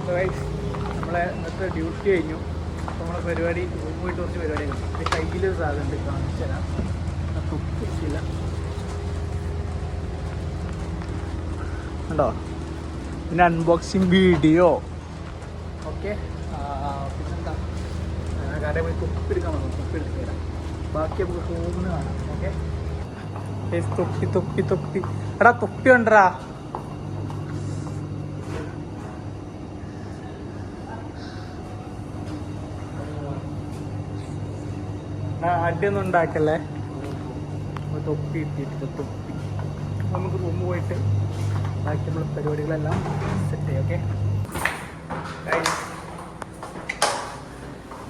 നമ്മളെ ഇന്നത്തെ ഡ്യൂട്ടി കഴിഞ്ഞു. അപ്പോൾ നമ്മളെ പരിപാടി റൂം പോയിട്ട് കുറച്ച് പരിപാടി കഴിഞ്ഞു. എൻ്റെ കയ്യിലൊരു സാധനമുണ്ട്, കാണിച്ചു തരാം. തൊപ്പിച്ചില്ല ഉണ്ടോ, പിന്നെ അൺബോക്സിങ് വീഡിയോ. ഓക്കെ, പിന്നെന്താ കാര്യം പോയി തൊപ്പിയെടുക്കാൻ വന്നു. തൊപ്പിയെടുത്ത് തരാം, ബാക്കി നമുക്ക് റൂമിന് കാണാം. ഓക്കെ, തൊപ്പി തൊപ്പി തൊപ്പി എടാ തൊപ്പി ഉണ്ടടാ. അടിയൊന്നും ഉണ്ടാക്കല്ലേ. തൊപ്പി ഇട്ടിട്ട് തൊപ്പി നമുക്ക് റൂമിൽ പോയിട്ട് ബാക്കി നമ്മൾ പരിപാടികളെല്ലാം സെറ്റ് ചെയ്യാം. ഓക്കെ,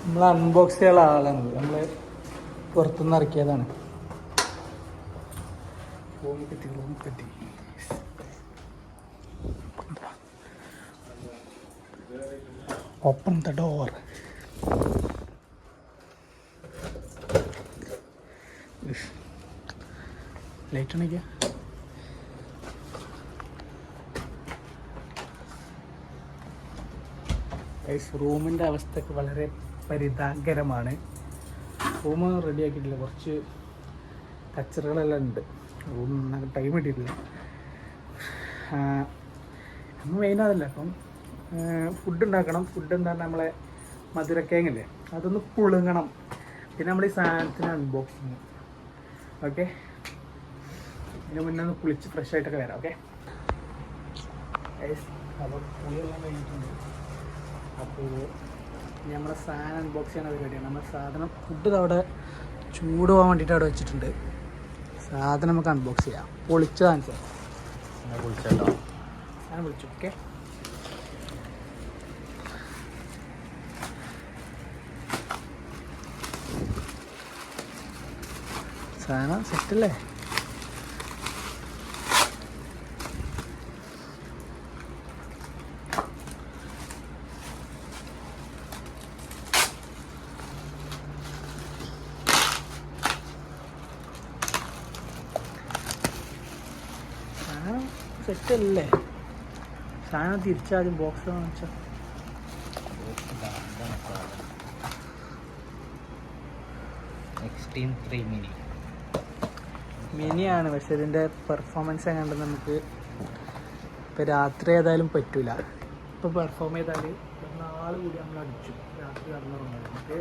നമ്മൾ അൺബോക്സ് ചെയ്യാനുള്ള ആളാണ്. നമ്മൾ പുറത്തുനിന്ന് ഇറക്കിയതാണ്. റൂമിൽ ഓപ്പൺ ദ ഡോർ. ലൈറ്റ് അണയ്ക്കുക. റൂമിൻ്റെ അവസ്ഥയൊക്കെ വളരെ പരിതാപകരമാണ്. റൂം റെഡിയാക്കിയിട്ടില്ല, കുറച്ച് കച്ചറകളെല്ലാം ഉണ്ട്. റൂം ടൈം കിട്ടിയിട്ടില്ല. നമ്മൾ മെയിൻ അതല്ല. അപ്പം ഫുഡ് ഉണ്ടാക്കണം. ഫുഡ് എന്താണ്, നമ്മളെ മധുരക്കേങ്ങല്ലേ, അതൊന്ന് പുളുങ്ങണം. പിന്നെ നമ്മൾ ഈ സാധനത്തിന് അൺബോക്സിങ്. ഓക്കെ, ഇതിന് മുന്നേ ഒന്ന് കുളിച്ച് ഫ്രഷ് ആയിട്ടൊക്കെ വരാം. ഓക്കെ, അപ്പോൾ കുളിയെല്ലാം കഴിഞ്ഞിട്ടുണ്ട്. അപ്പോൾ നമ്മളെ സാധനം അൺബോക്സ് ചെയ്യുന്ന പരിപാടിയാണ്. നമ്മൾ സാധനം ഫുഡ് അവിടെ ചൂട് പോകാൻ വേണ്ടിയിട്ട് അവിടെ വെച്ചിട്ടുണ്ട്. സാധനം നമുക്ക് അൺബോക്സ് ചെയ്യാം. പൊളിച്ചതാണ് സാർ, പൊളിച്ചല്ലോ. സാധനം പൊളിച്ചു. ഓക്കെ, സാധനം സെറ്റല്ലേ. സാധനം സെറ്റല്ലേ. സാധനം തിരിച്ചാദ്യം ബോക്സ് വെച്ചാൽ എക്സ്ട്രീം 3 മിനിയാണ്. പക്ഷെ ഇതിൻ്റെ പെർഫോമൻസ് എങ്ങാണ്ട് നമുക്ക് ഇപ്പോൾ രാത്രി ഏതായാലും പറ്റില്ല. ഇപ്പോൾ പെർഫോം ചെയ്താൽ നാളെ കൂടി നമ്മൾ അടിച്ചു. രാത്രി കടന്നുറങ്ങുന്നത് നമുക്ക്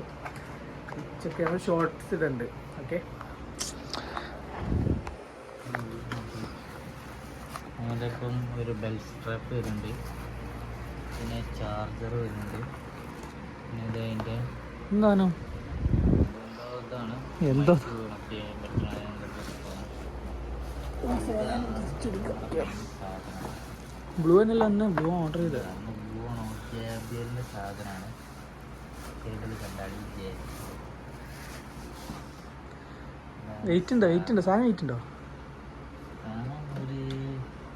ഉച്ചയ്ക്ക് നമ്മൾ ഷോർട്ട്സ് ഇടുന്നുണ്ട്. ഓക്കെ, അതിൻ്റെ ഇപ്പം ഒരു ബെൽ സ്ട്രാപ്പ് വരുന്നുണ്ട്, പിന്നെ ചാർജർ വരുന്നുണ്ട്, പിന്നെ ഇത് അതിൻ്റെ എന്താണ് ഇതാണ് എന്തോ ബ്ലൂ എന്നല്ല, അന്ന് ബ്ലൂ ഓർഡർ ചെയ്തത്. ബ്ലൂ ആണോ, JBLൻ്റെ സാധനമാണ്. കേബിൾ കണ്ടാടി വെയിറ്റ് ഉണ്ടോ? സാധനം വെയിറ്റ് ഉണ്ടോ?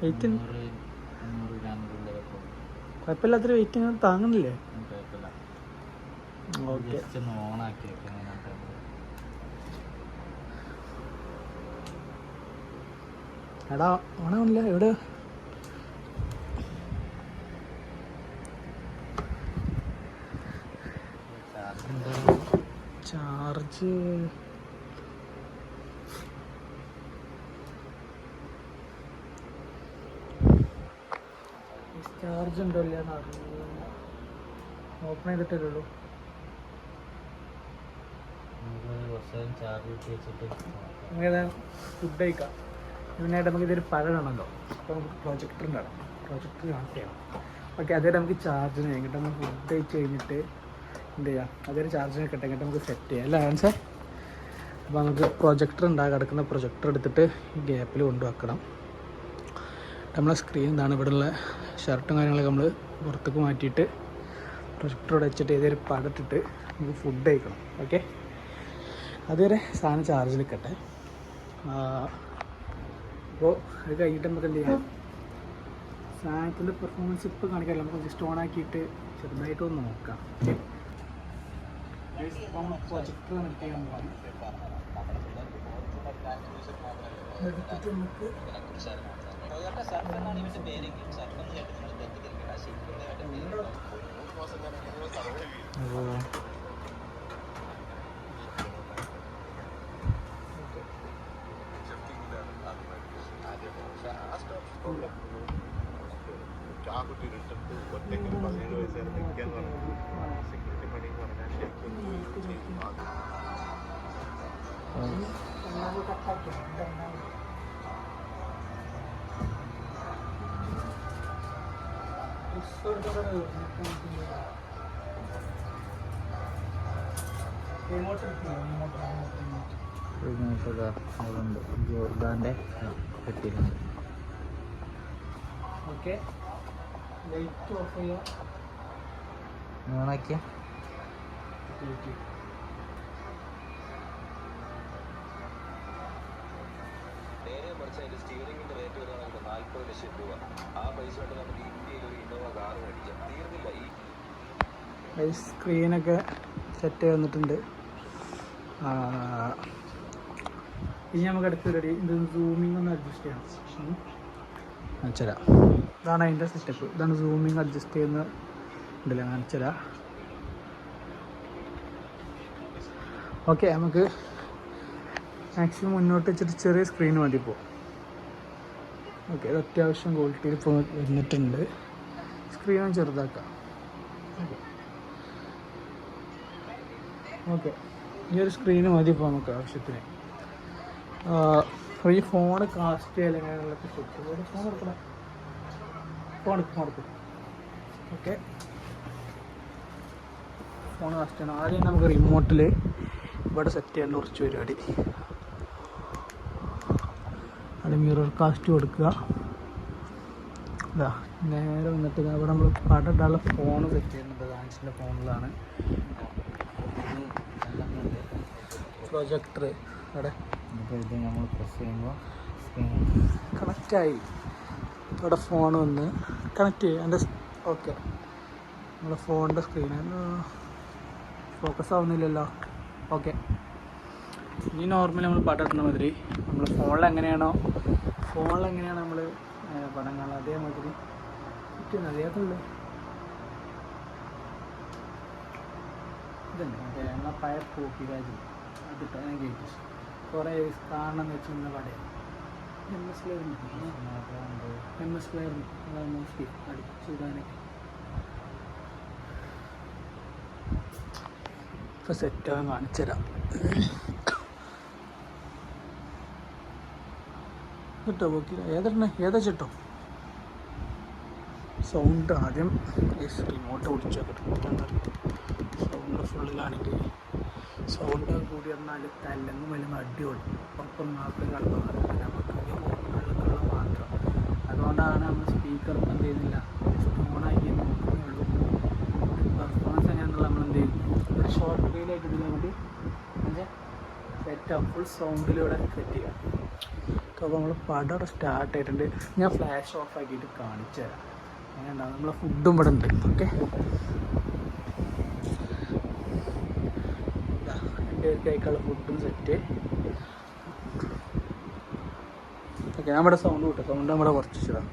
വെയിറ്റ് 100 ഗ്രാമിലുള്ളതൊക്കെ കുഴപ്പമില്ലാത്തൊരു വെയിറ്റ് ഇങ്ങനെ താങ്ങുന്നില്ലേ? കുഴപ്പമില്ല. ഓക്കെ, ജസ്റ്റ് ഒന്ന് ഓണാക്കി വെക്കാം. എടാ ഓണാവണില്ല. എവിടെ ചാർജ്? ചാർജ് ഉണ്ടോ ഇല്ല ഓപ്പൺ ചെയ്തിട്ടല്ലോ. അങ്ങനെ ഫുഡ് കഴിക്കാം. ഇതിനായിട്ട് നമുക്ക് ഇതൊരു പഴമാണല്ലോ. അപ്പോൾ നമുക്ക് പ്രൊജക്ടർ ഉണ്ടാകും. പ്രൊജക്ടർ കണക്ട് ചെയ്യണം. ഓക്കെ, അതേ നമുക്ക് ചാർജിന് കഴിഞ്ഞിട്ട് നമ്മൾ ഫുഡ് കഴിച്ച് കഴിഞ്ഞിട്ട് എന്ത് ചെയ്യാം, അതൊരു ചാർജിന് കിട്ടാൻ കഴിഞ്ഞിട്ട് നമുക്ക് സെറ്റ് ചെയ്യാം അല്ലേ ആൻസർ. അപ്പോൾ നമുക്ക് പ്രൊജക്ടർ ഉണ്ടാകും. കിടക്കുന്ന പ്രൊജക്ടർ എടുത്തിട്ട് ഈ ഗ്യാപ്പിൽ കൊണ്ടുവെക്കണം. നമ്മളെ സ്ക്രീൻ എന്താണ്, ഇവിടെയുള്ള ഷർട്ടും കാര്യങ്ങളൊക്കെ നമ്മൾ പുറത്തേക്ക് മാറ്റിയിട്ട് പ്രൊജക്ടറോടെ വെച്ചിട്ട് ഏതൊരു പടം ഇട്ടിട്ട് നമുക്ക് ഫുഡ് കഴിക്കണം. ഓക്കെ, അതുവരെ സാധനം ചാർജിൽ നിൽക്കട്ടെ. അപ്പോൾ അത് കഴിഞ്ഞിട്ട് നമുക്ക് എന്ത് ചെയ്യാം, സാധനത്തിൻ്റെ പെർഫോമൻസ് ഇപ്പോൾ കാണിക്കാമല്ലോ. നമുക്ക് ജസ്റ്റ് ഓണാക്കിയിട്ട് ചെറുതായിട്ടൊന്ന് നോക്കാം. ഓക്കെ, പ്രൊജക്ടർ കണക്ട് ചെയ്യാൻ പോകാം. എടുത്തിട്ട് നമുക്ക് അതുണ്ട് ജോർദാൻ്റെ കെട്ടിയിട്ടുണ്ട്. ഓക്കെ, ലൈറ്റ് ഓഫ് ചെയ്യാം. ഓണാക്കിയ നേരെ മറിച്ച് അതിന്റെ സ്റ്റിയറിംഗിന്റെ റേറ്റ് വരുന്നത് 40 ലക്ഷം രൂപ. ആ പൈസ കൊണ്ട് നമുക്ക് ഇന്ത്യയിൽ ഒരു ഇന്നോവ കാർ മേടിക്കാം. തീർന്നില്ല ഈ സ്ക്രീനൊക്കെ സെറ്റ് വന്നിട്ടുണ്ട്. ഇനി നമുക്ക് അടുത്ത് റെഡി. ഇത് സൂമിങ് ഒന്ന് അഡ്ജസ്റ്റ് ചെയ്യണം. കാണിച്ചുതരാം. ഇതാണ് അതിൻ്റെ സെറ്റപ്പ്. ഇതാണ് സൂമിങ് അഡ്ജസ്റ്റ് ചെയ്യുന്ന ഉണ്ടല്ലോ, കാണിച്ചുതരാം. ഓക്കെ, നമുക്ക് മാക്സിമം മുന്നോട്ട് വെച്ചിട്ട് ചെറിയ സ്ക്രീൻ മതി ഇപ്പോൾ. ഓക്കെ, ഇത് അത്യാവശ്യം ക്വാളിറ്റിയിൽ ഇപ്പോൾ വന്നിട്ടുണ്ട്. സ്ക്രീനും ചെറുതാക്കാം. ഓക്കെ, ഈ ഒരു സ്ക്രീന് മതി ഇപ്പോൾ നമുക്ക് ആവശ്യത്തിന്. ഈ ഫോണ് കാസ്റ്റ് ചെയ്യാൻ എങ്ങനെയുള്ള ഫോൺ എടുക്കണം. ഫോൺ എടുക്കും. ഓക്കെ, ഫോൺ കാസ്റ്റ് ചെയ്യണം. ആദ്യം നമുക്ക് റിമോട്ടിൽ ഇവിടെ സെറ്റ് ചെയ്യേണ്ട കുറച്ച് പരിപാടി. അത് മിറർ കാസ്റ്റ് കൊടുക്കുക. ഇതാ നേരെ വന്നിട്ട് അവിടെ നമ്മൾ പടം ഇടാനുള്ള ഫോൺ സെറ്റ് ചെയ്യുന്നുണ്ട്. ഡാൻസിൻ്റെ ഫോണിലാണ് പ്രൊജക്ടർ. അവിടെ അപ്പോൾ ഇത് നമ്മൾ പ്രസ് ചെയ്യുമ്പോൾ സ്ക്രീൻ കണക്റ്റായി. ഇവിടെ ഫോൺ വന്ന് കണക്ട് ചെയ്യും. എൻ്റെ ഓക്കെ, നമ്മുടെ ഫോണിൻ്റെ സ്ക്രീൻ ഫോക്കസ് ആവുന്നില്ലല്ലോ. ഓക്കെ, ഇനി നോർമലി നമ്മൾ പടം ഇടുന്ന മാതിരി നമ്മൾ ഫോണിൽ എങ്ങനെയാണോ നമ്മൾ പടം കാണുക അതേമാതിരി കിട്ടുന്നത്. അതേതുള്ളൂ ഇതന്നെ മറ്റേ നമ്മളെ പഴയ കോപ്പി കാജ് അതിട്ട് ഞാൻ കയറ്റി കുറേ കാണണമെന്ന് വെച്ചിരുന്ന പടയാണ്. MS പ്ലെയർ മോസ്റ്റ്ലി അടിച്ചിടാനൊക്കെ ഇപ്പോൾ സെറ്റാകാൻ കാണിച്ചുതരാം. കേട്ടോ നോക്കില്ല ഏതാ ചേട്ടോ സൗണ്ട് ആദ്യം റിമോട്ട് പിടിച്ചോട്ടെ. സൗണ്ട് ഫുള്ളിലാണെങ്കിൽ സൗണ്ട് കൂടി വന്നാൽ തല്ലെന്ന് വലിയ അടിപൊളി ഒപ്പം മാത്രം കിടന്നാൽ നമുക്ക് വെള്ളം മാത്രം. അതുകൊണ്ടാണ് നമ്മൾ സ്പീക്കർ എന്ത് ചെയ്യുന്നില്ല, ഫോണാക്കി നോക്കുന്നേ ഉള്ളൂ. പെർഫോമൻസ് എങ്ങനെയാണെന്നുള്ള നമ്മൾ എന്ത് ചെയ്യും, ഒരു ഷോർട്ട് വീലായിട്ട് ഇതിൽ വേണ്ടി സെറ്റാവും. ഫുൾ സൗണ്ടിലൂടെ സെറ്റ് ചെയ്യാം. അപ്പോൾ നമ്മൾ പടം സ്റ്റാർട്ട് ആയിട്ടുണ്ട്. ഞാൻ ഫ്ലാഷ് ഓഫ് ആക്കിയിട്ട് കാണിച്ചു തരാം അങ്ങനെ ഉണ്ടാവും. നമ്മളെ ഫുഡും ഇവിടെ ഉണ്ട്. ഓക്കെ, എൻ്റെ കഴിക്കാനുള്ള ഫുഡും സെറ്റ്. ഓക്കെ, നമ്മുടെ സൗണ്ട് കൂട്ടും. സൗണ്ട് നമ്മുടെ കുറച്ചിതാണ്.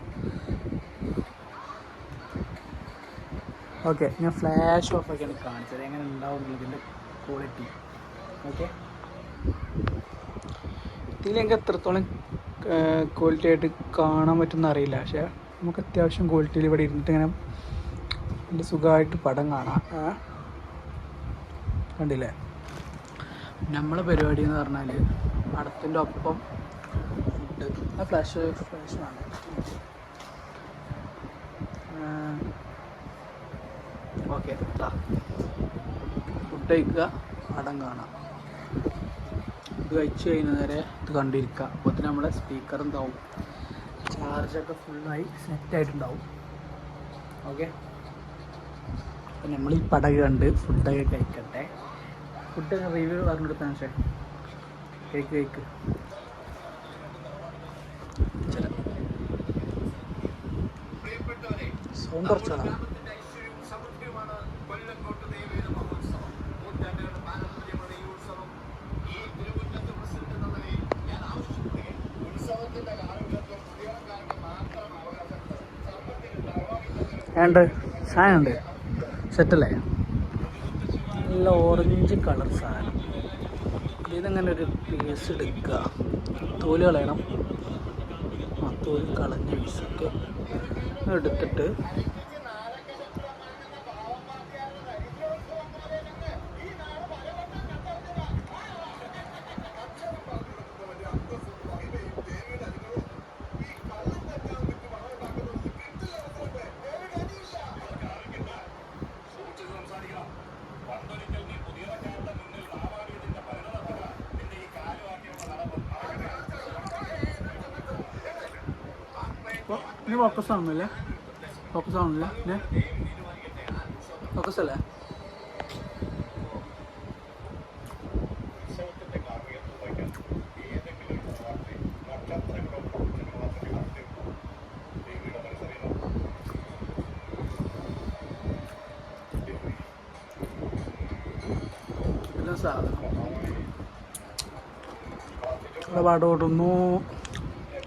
ഓക്കെ, ഞാൻ ഫ്ലാഷ് ഓഫ് ആക്കിയാണ് കാണിച്ചത് എങ്ങനെ ഉണ്ടാവും ഇതിൻ്റെ ക്വാളിറ്റി. ഓക്കെ, ഇതിലെനിക്ക് എത്രത്തോളം ക്വാളിറ്റി ആയിട്ട് കാണാൻ പറ്റുമെന്ന് അറിയില്ല. പക്ഷേ നമുക്ക് അത്യാവശ്യം ക്വാളിറ്റിയിൽ ഇവിടെ ഇരുന്നിട്ട് ഇങ്ങനെ നല്ല സുഖമായിട്ട് പടം കാണാം. കണ്ടില്ലേ, നമ്മളെ പരിപാടി എന്ന് പറഞ്ഞാൽ പടത്തിൻ്റെ ഒപ്പം ഫുഡ്. ഫ്ലാഷ് വേണം. ഓക്കെ, ഫുഡ് കഴിക്കുക, പടം കാണാം. ഇത് കഴിച്ച് കഴിഞ്ഞ നേരെ ഇത് കണ്ടിരിക്കുക. അപ്പോൾ തന്നെ നമ്മുടെ സ്പീക്കർ എന്താവും, ചാർജൊക്കെ ഫുള്ളായി സെറ്റായിട്ടുണ്ടാവും. ഓക്കെ, അപ്പം നമ്മൾ ഈ പടം കണ്ട് ഫുഡൊക്കെ കഴിക്കട്ടെ. ഫുഡ് റിവ്യൂ പറഞ്ഞു കൊടുത്താൽ പക്ഷേ കേക്ക് സൗണ്ട് കുറച്ചാണ്. ഉണ്ട് സാധനമുണ്ട്, സെറ്റല്ലേ? നല്ല ഓറഞ്ച് കളർ സാധനം. ഇതങ്ങനെ ഒരു പീസ് എടുക്കുക, തോല് കളയണം. തോല് കളഞ്ഞ പീസൊക്കെ എടുത്തിട്ട് ഇനി ഫോക്കസ് ആവുന്നില്ലേ? ഫോക്കസ് ആവുന്നില്ല പിന്നെ ഫോക്കസ് അല്ലേ? ഇതെല്ലാം സാധനം ഇവിടെ പാടോടുന്നു.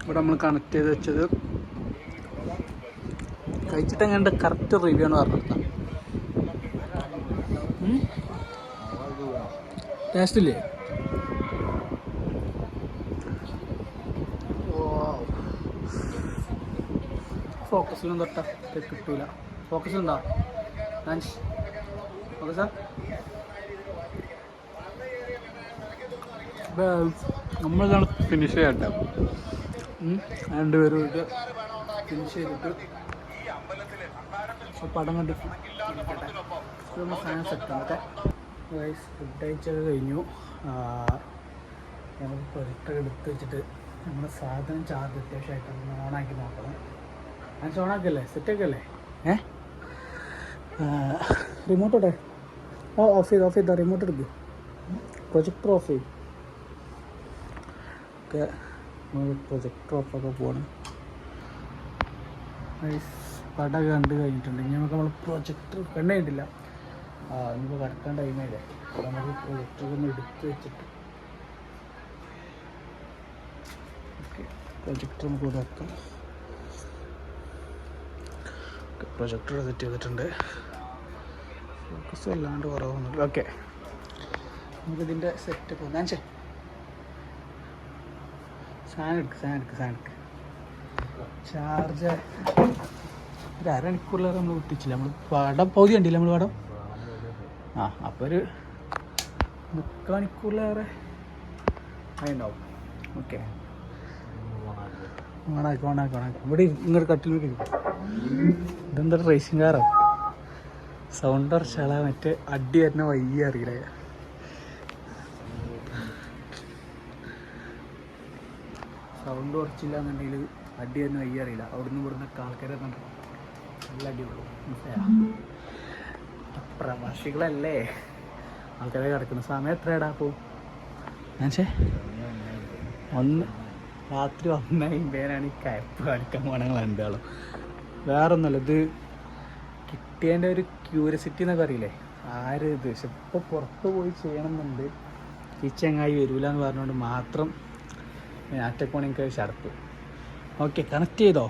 ഇവിടെ നമ്മൾ കണക്ട് ചെയ്ത് വെച്ചത് കഴിച്ചിട്ട് എങ്ങനെ കറക്റ്റ് റിവ്യൂ ആണ് പറഞ്ഞെടുത്താൽ. ടേസ്റ്റ് ഇല്ലേ? ഫോക്കസിലും തൊട്ട കിട്ടൂല. ഫോക്കസ് ഉണ്ടോ ഫോക്കസാ? നമ്മളിതാണ് ഫിനിഷ് ചെയ്യട്ടെ. രണ്ടുപേരും ഇത് ഫിനിഷ് ചെയ്തിട്ട് പടം കണ്ട് നമ്മൾ സാധനം സെറ്റാണ്. ഓക്കെ ഗൈസ്, ഫുഡ് കഴിച്ചത് കഴിഞ്ഞു. നമുക്ക് പ്രൊജക്ടർ എടുത്ത് വെച്ചിട്ട് നമ്മുടെ സാധനം ചാർജ് അത്യാവശ്യമായിട്ട് ഒന്ന് ഓണാക്കി നോക്കണം. ഞാൻ ഓണാക്കല്ലേ? സെറ്റൊക്കെ അല്ലേ? റിമോട്ടോടെ ഓഫ് ചെയ്താൽ റിമോട്ട് എടുക്കും. പ്രൊജക്ടർ ഓഫ് ചെയ്യും. ഒക്കെ പ്രൊജക്ടർ ഓഫൊക്കെ പോകണം. പടം കണ്ട് കഴിഞ്ഞിട്ടുണ്ടെങ്കിൽ നമുക്ക് നമ്മൾ പ്രൊജക്ടർ കണ്ടിട്ടില്ല. ഇനിയിപ്പോൾ കറക്കാൻ ടൈമായില്ലേ? അപ്പോൾ നമുക്ക് പ്രൊജക്ടർ ഒന്ന് എടുത്ത് വെച്ചിട്ട് ഓക്കെ പ്രൊജക്ടർ നമുക്ക് ഇവിടെ വെക്കാം. പ്രൊജക്ടർ സെറ്റ് ചെയ്തിട്ടുണ്ട്. ഫോക്കസ് അല്ലാണ്ട് കുറവൊന്നുമില്ല. ഓക്കെ നമുക്കിതിൻ്റെ സെറ്റ് പോകാൻ സാധനം എടുക്ക്. ചാർജർ ഒരു അരമണിക്കൂറിലേറെ നമ്മൾ വിട്ടിച്ചില്ല. നമ്മൾ പടം പകുതി കണ്ടില്ല നമ്മൾ പടം. അപ്പോൾ ഒരു 3 മണിക്കൂറിലേറെ അതുണ്ടാവും. ഓക്കെ ഓണാക്കി ഇവിടെ ഇങ്ങോട്ട് കട്ടിൽ ഇതെന്താ റേസിംഗ് കാറോ? സൗണ്ട് ഉറച്ചാളാ. മറ്റേ അടി വരുന്ന വയ്യ അറിയില്ല. സൗണ്ട് കുറച്ചില്ല എന്നുണ്ടെങ്കിൽ അടി വരുന്ന വയ്യ അറിയില്ല. അവിടുന്ന് ഇവിടുന്ന് ആൾക്കാരെ നല്ല അടിയുള്ളൂ. മനസ്സിലായോ? പ്രവാസികളല്ലേ ആൾക്കാരെ കിടക്കുന്ന സമയം എത്രയാടാ? അപ്പോൾ രാത്രി 1:50 ഈ കയപ്പ് കളിക്കാൻ പോകണമെങ്കിൽ രണ്ടാളും. വേറൊന്നുമല്ല, ഇത് കിട്ടിയതിൻ്റെ ഒരു ക്യൂരിയോസിറ്റി എന്നൊക്കെ അറിയില്ലേ? ആര് ഇത് പക്ഷെ ഇപ്പോൾ പുറത്ത് പോയി ചെയ്യണമെന്നുണ്ട്. ഈ ചങ്ങായി വരില്ല എന്ന് പറഞ്ഞുകൊണ്ട് മാത്രം ഞാറ്റക്കോണി എനിക്ക് ഷർപ്പ്. ഓക്കെ കണക്ട് ചെയ്തോ?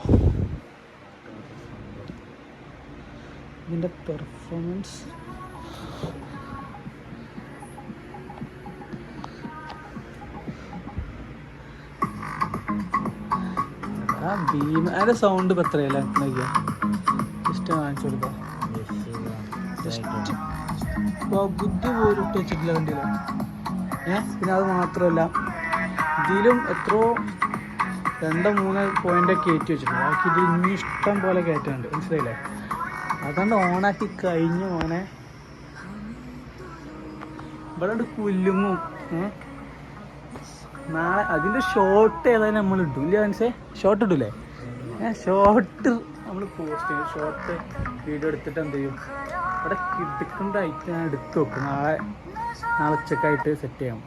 ഇതിൻ്റെ പെർഫോമൻസ് ഭീമ. അതിൻ്റെ സൗണ്ട് ഇപ്പം എത്രയല്ല നോക്കിയാ? ജസ്റ്റ് കാണിച്ചു കൊടുക്കാം. ജസ്റ്റ് ബുദ്ധി പോലും ഇട്ട് വെച്ചിട്ടില്ല വണ്ടിയിൽ. പിന്നെ അത് മാത്രമല്ല ഇതിലും എത്രയോ 2-3 പോയിൻ്റൊക്കെ കയറ്റി വെച്ചിട്ടുണ്ട്. ബാക്കി ഇത് ഇനി ഇഷ്ടം പോലെ കയറ്റാനുണ്ട്. മനസ്സിലായില്ലേ? അതുകൊണ്ട് ഓണാക്കി കഴിഞ്ഞു മോനെ. ഇവിടെ കുല്ലുങ്ങും. നാളെ അതിൻ്റെ ഷോർട്ട് ഏതായാലും നമ്മൾ ഇടും ഇല്ല? മനസ്സിലായി? ഷോർട്ട് ഇടൂലേ? ഷോർട്ട് നമ്മൾ പോസ്റ്റ് ചെയ്യും. ഷോർട്ട് വീഡിയോ എടുത്തിട്ട് എന്ത് ചെയ്യും? ഇവിടെ കിടക്കേണ്ട ഐറ്റം ഞാൻ എടുത്ത് വെക്കും. നാളെ ഉച്ചക്കായിട്ട് സെറ്റ് ചെയ്യാം.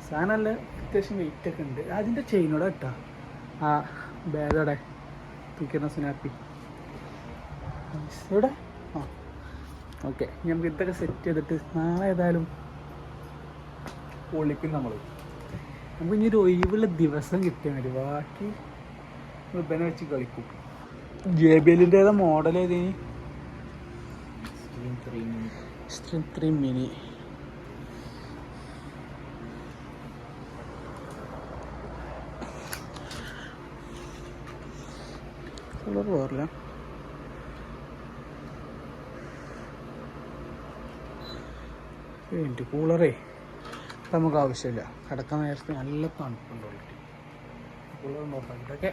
സാധനമല്ല, അത്യാവശ്യം വെയിറ്റൊക്കെ ഉണ്ട്. അതിൻ്റെ ചെയിനോടെ ഇട്ടാ ആ ബാഗോടെ പിക്കുന്ന സ്നാപ്പി ഇവിടെ. ഓക്കെ നമുക്ക് ഇതൊക്കെ സെറ്റ് ചെയ്തിട്ട് നാളെ ഏതായാലും പൊളിക്കും നമ്മൾ. നമുക്ക് ഇനി ഒരു ഒഴിവുള്ള ദിവസം കിട്ടിയാൽ മതി. ബാക്കി ഇബനെ വെച്ച് കളിക്കും. JBL ഏതാ മോഡൽ? ഏതിന്? Extreme 3 mini. കളർ പോറില്ല. കൂളറേ നമുക്ക് ആവശ്യമില്ല. കിടക്കാൻ നേരത്ത് നല്ല തണുപ്പുണ്ട്. ഓൾറെഡി കൂളർ നോക്കാം. ഇതൊക്കെ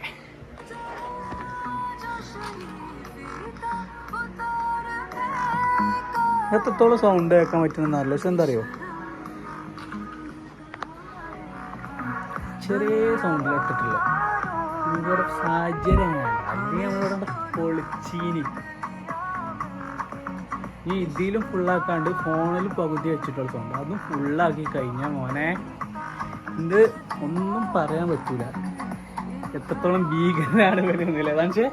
എത്രത്തോളം സൗണ്ട് കേൾക്കാൻ പറ്റുന്നറിയില്ല. പക്ഷെ എന്താ അറിയോ, ചെറിയ സൗണ്ടിൽ ഇട്ടിട്ടില്ല. ഇവിടെ സാഹചര്യമാണ്. അല്ലെങ്കിൽ നമ്മളിവിടെ പൊളിച്ചീനി. ഈ ഇതിലും ഫുള്ളാക്കാണ്ട് ഫോണിൽ പകുതി വെച്ചിട്ടുള്ള സൗണ്ട് അതും ഫുള്ളാക്കി കഴിഞ്ഞാൽ മോനെ ഇത് ഒന്നും പറയാൻ പറ്റൂല. എത്രത്തോളം ഭീകരനാണ് വരുന്നില്ല. അതാണ് പക്ഷേ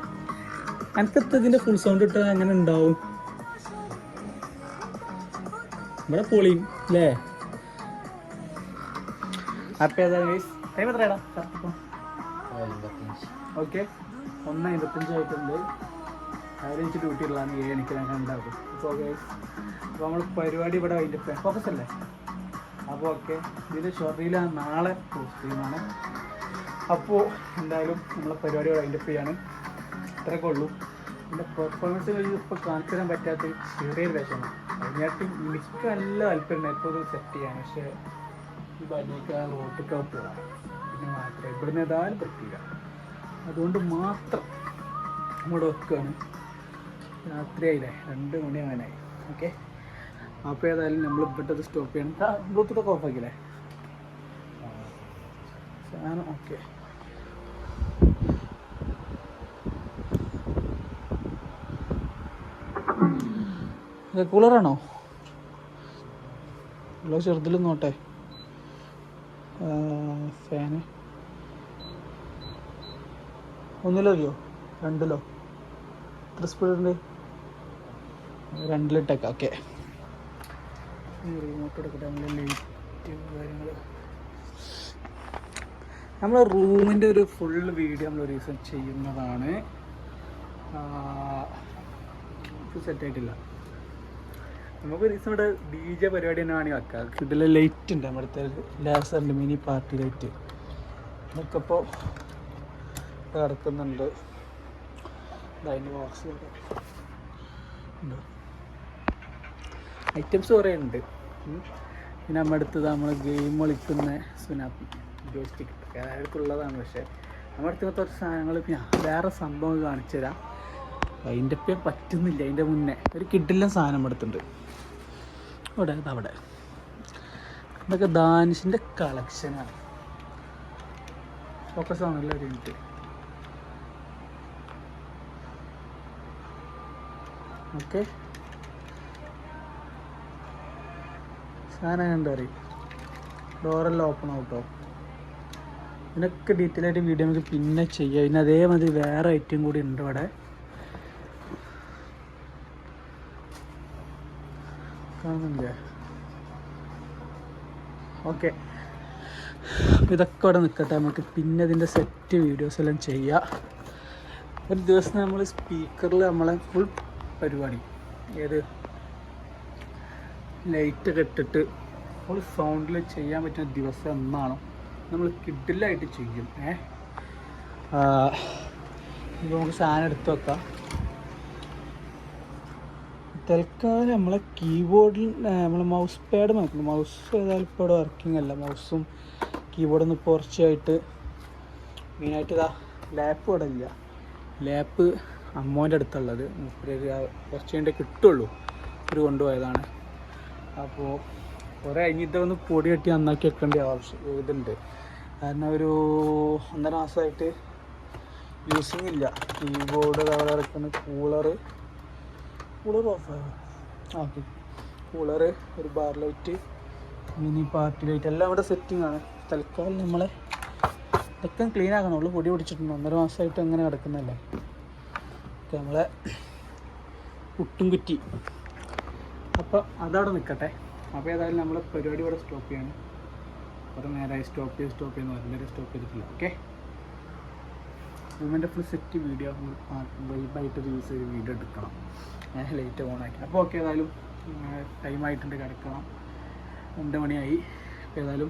എനിക്കത്തെ ഇതിൻ്റെ ഫുൾ സൗണ്ട് ഇട്ടാൽ അങ്ങനെ ഉണ്ടാവും. ഇവിടെ പൊളിയും അല്ലേ? അപ്പം ഏതാ ടൈം എത്രയാടാ? ഓക്കെ 1:55 ആയിട്ടുണ്ട്. ആവറേജ് ഡ്യൂട്ടി ഉള്ളതാണ് 7 മണിക്ക് ഞാൻ ഉണ്ടാകും. അപ്പോൾ അപ്പോൾ നമ്മൾ പരിപാടി ഇവിടെ അതിൻ്റെ ഫോക്കസ് അല്ലേ? അപ്പോൾ ഓക്കെ, ഇതിൻ്റെ ഷൊറിയിലാണ് നാളെ സ്ട്രീമാണ്. അപ്പോൾ എന്തായാലും നമ്മളെ പരിപാടി ഇവിടെ അതിൻ്റെ ചെയ്യാണ്. ഇത്രയൊക്കെ ഉള്ളൂ. പിന്നെ പെർഫോമൻസ് ഇപ്പോൾ കാണിച്ചു തരാൻ പറ്റാത്ത ചെറിയൊരു വിഷമാണ്. അതിനായിട്ട് എനിക്ക് നല്ല താല്പര്യം ഇപ്പോൾ ഇത് സെറ്റ് ചെയ്യാൻ. പക്ഷേ ഈ ബനിക്ക് റോട്ടിക്ക് പോകാം. പിന്നെ മാത്രമേ ഇവിടുന്ന് ഏതായാലും പറ്റില്ല. അതുകൊണ്ട് മാത്രം നമ്മുടെ വെക്കുകയാണ്. രാത്രിയായില്ലേ, 2 മണി ആകാനായി. ഓക്കെ, അപ്പോൾ ഏതായാലും നമ്മൾ ഇവിടുത്തെ സ്റ്റോപ്പ് ചെയ്യണം. ബ്ലൂടൂത്തൊക്കെ ഓഫാക്കില്ലേ സാധനം? ഓക്കെ, കൂളറാണോ? ഉള്ള ചെറുതിലും നോട്ടെ. ഫാന് 1-ലോ 2-ലോ? എത്ര സ്പീഡുണ്ട്? 2-ലിട്ടേക്കാം. ഓക്കെ, റിമോട്ട് എടുക്കട്ടെ. നമ്മൾ ലൈറ്റ് കാര്യങ്ങൾ നമ്മളെ റൂമിൻ്റെ ഒരു ഫുൾ വീഡിയോ നമ്മൾ ഒരു ദിവസം ചെയ്യുന്നതാണ്. സെറ്റായിട്ടില്ല. നമുക്ക് ഒരു ദിവസം ഇവിടെ DJ പരിപാടി തന്നെ വേണമെങ്കിൽ വെക്കാം. ഇതിൽ ലൈറ്റ് ഉണ്ട്, നമ്മുടെ അടുത്ത് ലാസറിൻ്റെ മിനി പാർട്ടി ലൈറ്റ്. ഇതൊക്കെ ഇപ്പോൾ കിടക്കുന്നുണ്ട്. അതിൻ്റെ ബോക്സ് ഉണ്ട്, ഐറ്റംസ് കുറേ ഉണ്ട്. പിന്നെ നമ്മുടെ അടുത്തത് നമ്മൾ ഗെയിം കളിക്കുന്ന സുനാപ്പി ജോയ്സ്റ്റിക്ക് എല്ലാവർക്കുള്ളതാണ്. പക്ഷേ നമ്മുടെ അടുത്ത് കുറച്ച് സാധനങ്ങൾ ഞാൻ വേറെ സംഭവം കാണിച്ചു തരാം. അതിൻ്റെ ഒപ്പം പറ്റുന്നില്ല. അതിൻ്റെ മുന്നേ ഒരു കിഡിലെ സാധനം എടുത്തിട്ടുണ്ട് അവിടെ. ഇതൊക്കെ ദാനിഷിൻ്റെ കളക്ഷനാണ്. ഫോക്കസ് ആണല്ലോ ഒരു മിനിറ്റ്. ഓക്കെ, സാധനം കണ്ടോ അറിയും. ഡോറെല്ലാം ഓപ്പൺ ആവട്ടോ. ഇതിനൊക്കെ ഡീറ്റെയിൽ ആയിട്ട് വീഡിയോ നമുക്ക് പിന്നെ ചെയ്യാം. പിന്നെ അതേമാതിരി വേറെ ഐറ്റം കൂടി ഉണ്ട് ഇവിടെ. കാണുന്നില്ലേ? ഓക്കെ, ഇതൊക്കെ ഇവിടെ നിൽക്കട്ടെ. നമുക്ക് പിന്നെ ഇതിൻ്റെ സെറ്റ് വീഡിയോസ് എല്ലാം ചെയ്യാം. ഒരു ദിവസം നമ്മൾ സ്പീക്കറിൽ നമ്മളെ ഫുൾ പരിപാടി ഏത് ലൈറ്റൊക്കെ ഇട്ടിട്ട് ഫുൾ സൗണ്ടിൽ ചെയ്യാൻ പറ്റുന്ന ദിവസം എന്നാണോ നമ്മൾ കിഡിലായിട്ട് ചെയ്യും. ഇപ്പോൾ നമുക്ക് സാധനം എടുത്ത് വെക്കാം. തൽക്കാലം നമ്മളെ കീബോർഡിൽ നമ്മളെ മൗസ് പാഡ് നോക്കണം. മൗസ് ഏതായാലും ഇപ്പോൾ ഇവിടെ വർക്കിംഗ് അല്ല. മൗസും കീബോർഡൊന്നും ഇപ്പോൾ കുറച്ചായിട്ട് മെയിനായിട്ട് ഇതാ ലാപ്പ് ഇവിടെ ഇല്ല. ലാപ്പ് അമ്മോൻ്റെ അടുത്തുള്ളത്. കുറച്ച് കഴിഞ്ഞിട്ട് കിട്ടുള്ളൂ. ഒരു കൊണ്ടുപോയതാണ്. അപ്പോൾ കുറേ കഴിഞ്ഞിട്ടൊന്ന് പൊടി കെട്ടി നന്നാക്കി വെക്കേണ്ട ആവശ്യം ഇതുണ്ട്. കാരണം ഒരു 1.5 മാസമായിട്ട് യൂസിങ് ഇല്ല. കീബോർഡ് അവിടെ ഇറക്കുന്ന കൂളർ ഓഫാണ്. ഓക്കെ, കൂളറ്, ഒരു bar light, mini party light എല്ലാം ഇവിടെ സെറ്റിംഗ് ആണ്. തൽക്കാലം നമ്മളെ ഇതൊക്കെ ക്ലീൻ ആക്കണുള്ളൂ. പൊടി പിടിച്ചിട്ടുണ്ട്. 1.5 മാസമായിട്ട് അങ്ങനെ കിടക്കുന്നല്ലേ. ഓക്കെ, നമ്മളെ പുട്ടും കുറ്റി. അപ്പോൾ അതവിടെ നിൽക്കട്ടെ. അപ്പോൾ ഏതായാലും നമ്മൾ പരിപാടി ഇവിടെ സ്റ്റോപ്പ് ചെയ്യണം. കുറേ നേരമായി സ്റ്റോപ്പ് ചെയ്യുന്നു. വളരെ സ്റ്റോപ്പ് ചെയ്തിട്ടില്ല. Okay, moment full set video വൈബായിട്ട് യൂസ് ചെയ്ത് വീഡിയോ എടുക്കണം. ലൈറ്റ് ഓൺ ആക്കി. അപ്പോൾ ഓക്കെ, ഏതായാലും ടൈമായിട്ടുണ്ട്, കിടക്കണം. 2 മണിയായി. ഏതായാലും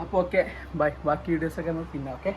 അപ്പോൾ ഓക്കെ, ബൈ. ബാക്കി വീഡിയോസൊക്കെ നമുക്ക് പിന്നെ. ഓക്കെ.